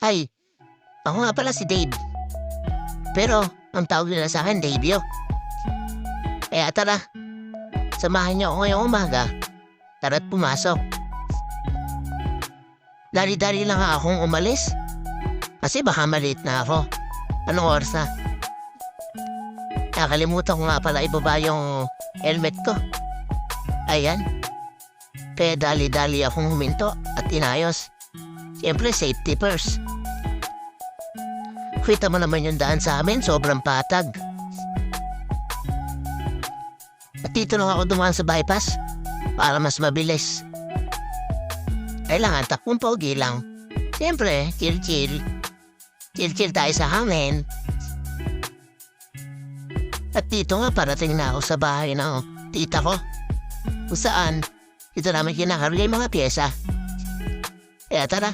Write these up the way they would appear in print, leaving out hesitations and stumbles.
Ay, ako nga pala si Dave. Pero, ang tawag nila sa akin, Davio. Kaya tara, samahan niyo ako ngayong umaga. Tara't pumasok. Dali-dali lang akong umalis. Kasi baka maliit na ako. Anong oras na? Nakalimutan ko nga pala ibaba yung helmet ko. Ayan. Kaya dali-dali akong huminto at inayos. Siyempre, safety first. Kita mo naman yung daan sa amin, sobrang patag. At dito lang ako dumaan sa bypass para mas mabilis. Kailangan takbong pogi lang. Siyempre, chill-chill. Chill-chill tayo sa hangin. At dito nga parating na ako sa bahay ng tita ko. Kung saan, ito namin kinakarga yung mga pyesa. Kaya tara.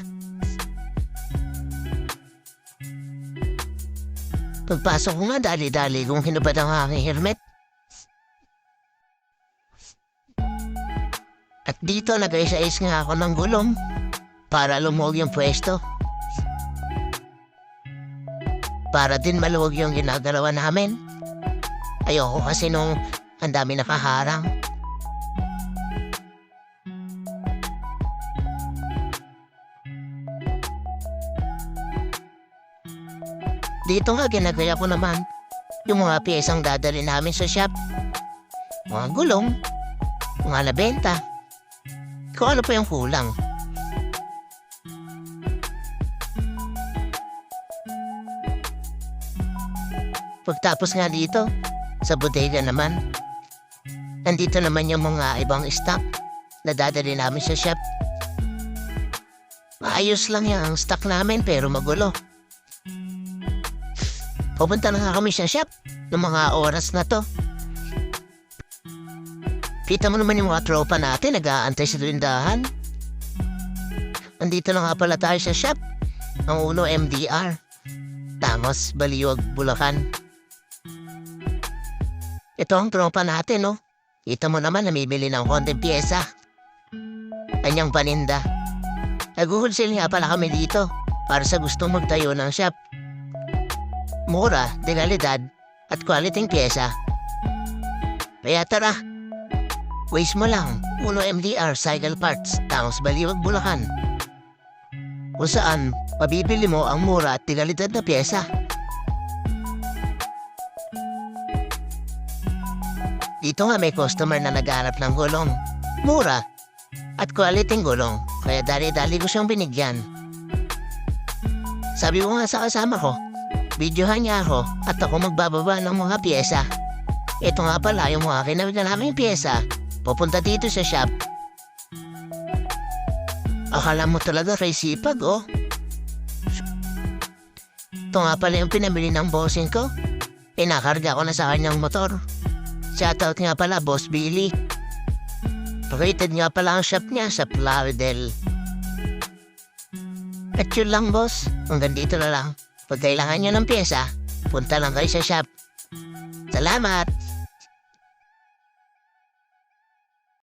Pagpasok ko nga dali-dali kung hinubad ang aking helmet. At dito nag-ayos-ayos nga ako ng gulong para lumuwag yung pwesto. Para din maluwag yung ginagalawa namin. Ayoko kasi nung ang dami nakaharang. Dito nga ginagaya ko naman yung mga piyesang dadali namin sa shop. Mga gulong, mga nabenta, kung ano pa yung kulang. Pagtapos nga dito, sa bodega naman, nandito naman yung mga ibang stock na dadali namin sa shop. Maayos lang yung stock namin pero magulo. Pupunta na nga kami sa shop ng mga oras na to. Kita mo naman yung mga tropa natin nag-aantay sa tindahan. Andito na nga pala tayo sa shop ng Uno MDR. Tamos, Baliwag, Bulacan. Ito ang tropa natin, no? Kita mo naman namimili ng konting pyesa. Kanyang paninda. Nag-wholesale nga pala kami dito para sa gustong magtayo ng shop. Mura, de kalidad, at quality pyesa. Kaya tara, waste mo lang, Uno MDR Cycle Parts, Towns, Baliwag, Bulacan. Kung saan, mabibili mo ang mura at de kalidad na pyesa. Dito nga may customer na naghanap ng gulong. Mura, at quality gulong, kaya dali-dali ko siyang binigyan. Sabi ko nga sa kasama ko, videohan niya ako at ako magbababa ng mga pyesa. Ito nga pala yung mga kinawin na namin pyesa. Pupunta dito sa shop. Akala mo talaga kay sipag, oh. Ito nga pala yung pinamili ng bossing ko. Pinakarga ko na sa kanyang motor. Shoutout nga pala, Boss Billy. Rated nga pala ang shop niya sa Plaridel. At yun lang, boss. Hanggang dito na lang. Pag kailangan nyo ng pyesa, punta lang kayo sa shop. Salamat!